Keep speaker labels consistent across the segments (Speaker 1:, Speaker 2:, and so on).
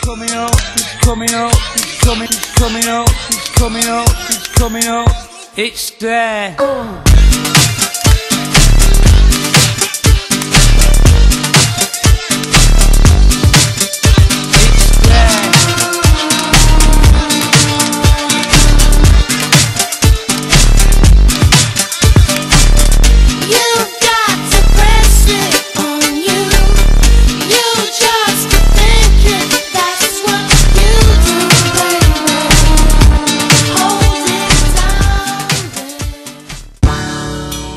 Speaker 1: coming out, it's coming out, it's coming, it's coming out, it's coming out, it's coming out, it's there.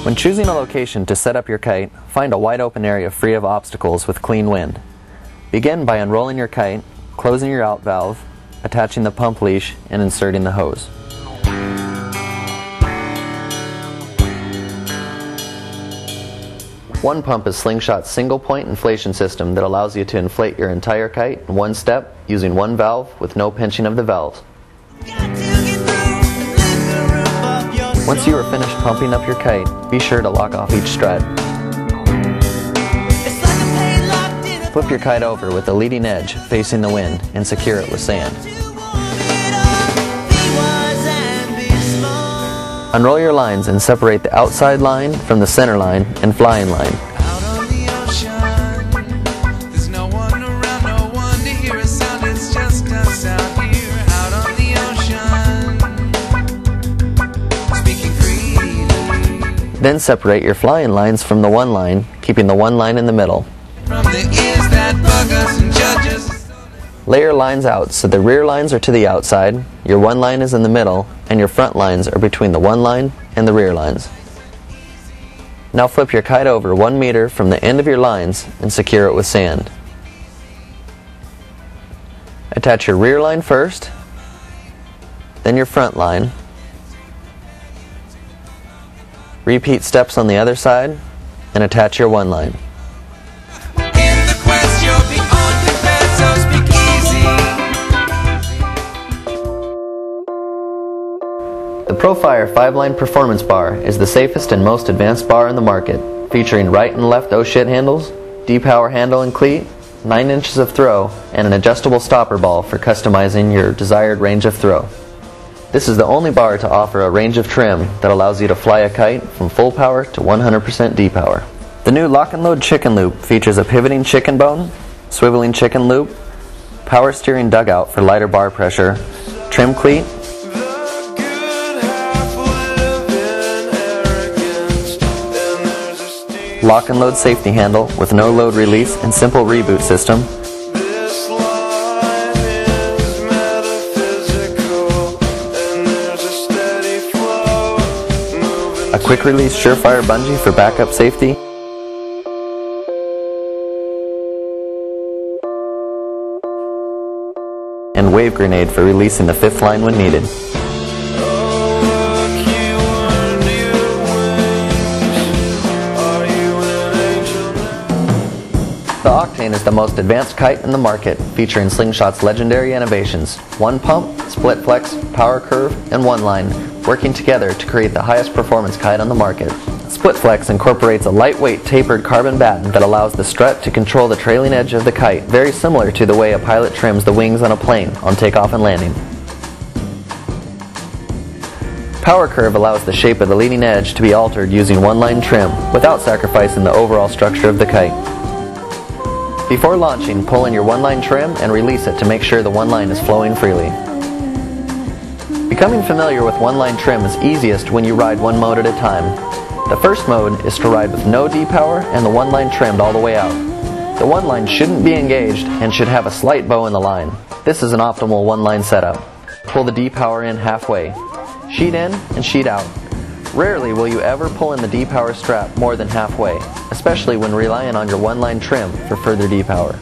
Speaker 2: When choosing a location to set up your kite, find a wide open area free of obstacles with clean wind. Begin by unrolling your kite, closing your out valve, attaching the pump leash, and inserting the hose. One Pump is Slingshot's single point inflation system that allows you to inflate your entire kite in one step using one valve with no pinching of the valves. Once you are finished pumping up your kite, be sure to lock off each strut. Flip your kite over with the leading edge facing the wind and secure it with sand. Unroll your lines and separate the outside line from the center line and flying line. Then separate your flying lines from the one line, keeping the one line in the middle. Lay your lines out so the rear lines are to the outside, your one line is in the middle, and your front lines are between the one line and the rear lines. Now flip your kite over 1 meter from the end of your lines and secure it with sand. Attach your rear line first, then your front line. Repeat steps on the other side and attach your one line. The ProFire 5-line performance bar is the safest and most advanced bar in the market, featuring right and left oh-shit handles, D-power handle and cleat, 9 inches of throw, and an adjustable stopper ball for customizing your desired range of throw. This is the only bar to offer a range of trim that allows you to fly a kite from full power to 100% D-power. The new Lock and Load Chicken Loop features a pivoting chicken bone, swiveling chicken loop, power steering dugout for lighter bar pressure, trim cleat, lock and load safety handle with no load release and simple reboot system, a quick release surefire bungee for backup safety, and wave grenade for releasing the 5th line when needed. The Octane is the most advanced kite in the market, featuring Slingshot's legendary innovations: one pump, split flex, power curve, and one line, working together to create the highest performance kite on the market. Split flex incorporates a lightweight tapered carbon batten that allows the strut to control the trailing edge of the kite, very similar to the way a pilot trims the wings on a plane on takeoff and landing. Power curve allows the shape of the leading edge to be altered using one line trim without sacrificing the overall structure of the kite. Before launching, pull in your one line trim and release it to make sure the one line is flowing freely. Becoming familiar with one line trim is easiest when you ride one mode at a time. The first mode is to ride with no D-power and the one line trimmed all the way out. The one line shouldn't be engaged and should have a slight bow in the line. This is an optimal one line setup. Pull the D-power in halfway. Sheet in and sheet out. Rarely will you ever pull in the D-power strap more than halfway, especially when relying on your one line trim for further D-power.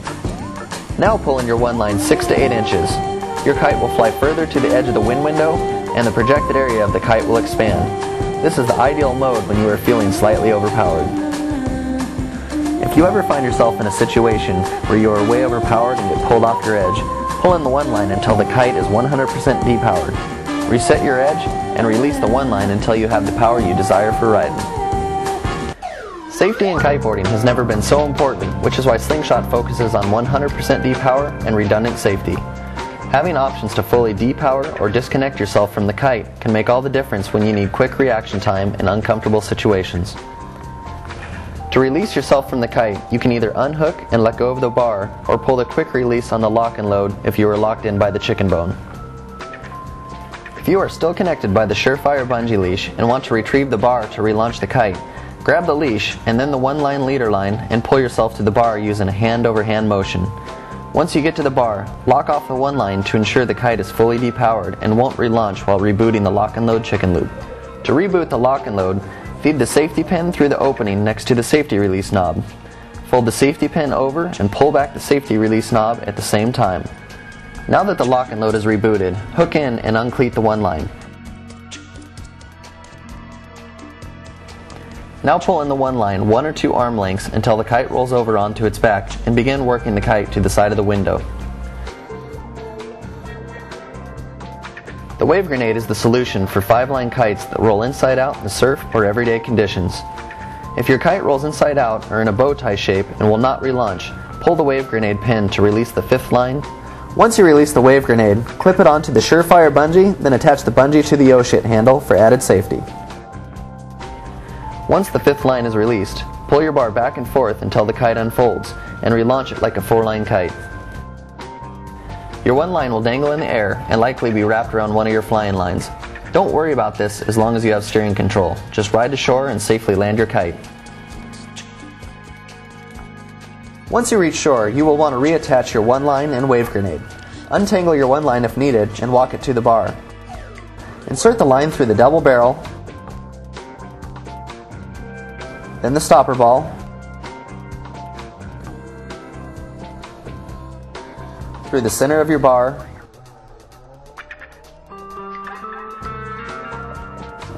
Speaker 2: Now pull in your one line 6 to 8 inches. Your kite will fly further to the edge of the wind window and the projected area of the kite will expand. This is the ideal mode when you are feeling slightly overpowered. If you ever find yourself in a situation where you are way overpowered and get pulled off your edge, pull in the one line until the kite is 100% D-powered. Reset your edge and release the one line until you have the power you desire for riding. Safety in kiteboarding has never been so important, which is why Slingshot focuses on 100% depower and redundant safety. Having options to fully depower or disconnect yourself from the kite can make all the difference when you need quick reaction time in uncomfortable situations. To release yourself from the kite, you can either unhook and let go of the bar or pull the quick release on the lock and load if you are locked in by the chicken bone. If you are still connected by the Surefire bungee leash and want to retrieve the bar to relaunch the kite, grab the leash and then the one-line leader line and pull yourself to the bar using a hand-over-hand motion. Once you get to the bar, lock off the one line to ensure the kite is fully depowered and won't relaunch while rebooting the lock and load chicken loop. To reboot the lock and load, feed the safety pin through the opening next to the safety release knob. Fold the safety pin over and pull back the safety release knob at the same time. Now that the lock and load is rebooted, hook in and uncleat the one line. Now pull in the one line 1 or 2 arm lengths until the kite rolls over onto its back and begin working the kite to the side of the window. The wave grenade is the solution for 5-line kites that roll inside out in the surf or everyday conditions. If your kite rolls inside out or in a bow tie shape and will not relaunch, pull the wave grenade pin to release the 5th line. Once you release the wave grenade, clip it onto the Surefire bungee, then attach the bungee to the oh-shit handle for added safety. Once the 5th line is released, pull your bar back and forth until the kite unfolds and relaunch it like a 4-line kite. Your one line will dangle in the air and likely be wrapped around one of your flying lines. Don't worry about this as long as you have steering control. Just ride to shore and safely land your kite. Once you reach shore, you will want to reattach your one line and wave grenade. Untangle your one line if needed and walk it to the bar. Insert the line through the double barrel, then the stopper ball, through the center of your bar,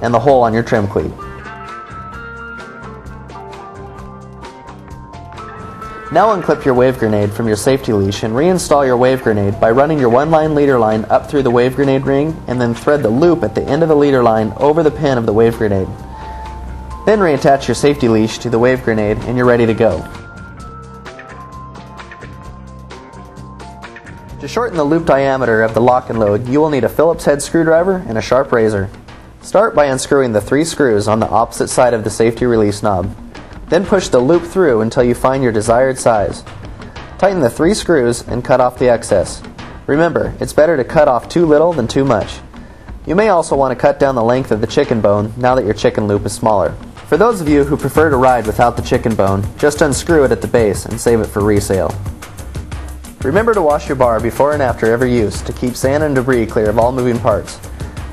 Speaker 2: and the hole on your trim cleat. Now unclip your wave grenade from your safety leash and reinstall your wave grenade by running your one-line leader line up through the wave grenade ring and then thread the loop at the end of the leader line over the pin of the wave grenade. Then reattach your safety leash to the wave grenade and you're ready to go. To shorten the loop diameter of the lock and load, you will need a Phillips head screwdriver and a sharp razor. Start by unscrewing the 3 screws on the opposite side of the safety release knob. Then push the loop through until you find your desired size. Tighten the 3 screws and cut off the excess. Remember, it's better to cut off too little than too much. You may also want to cut down the length of the chicken bone now that your chicken loop is smaller. For those of you who prefer to ride without the chicken bone, just unscrew it at the base and save it for resale. Remember to wash your bar before and after every use to keep sand and debris clear of all moving parts.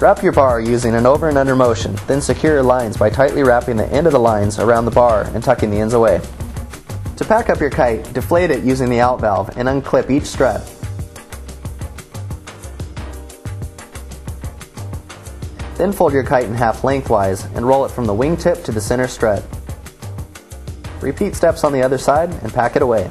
Speaker 2: Wrap your bar using an over and under motion, then secure your lines by tightly wrapping the end of the lines around the bar and tucking the ends away. To pack up your kite, deflate it using the out valve and unclip each strut. Then fold your kite in half lengthwise and roll it from the wingtip to the center strut. Repeat steps on the other side and pack it away.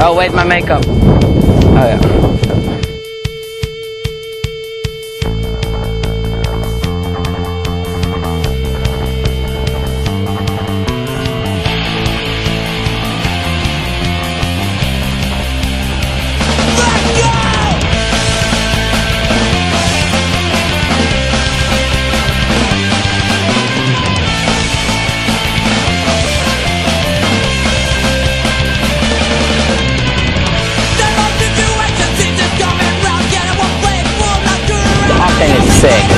Speaker 1: Oh wait, my makeup. Oh yeah.
Speaker 3: Octane is sick.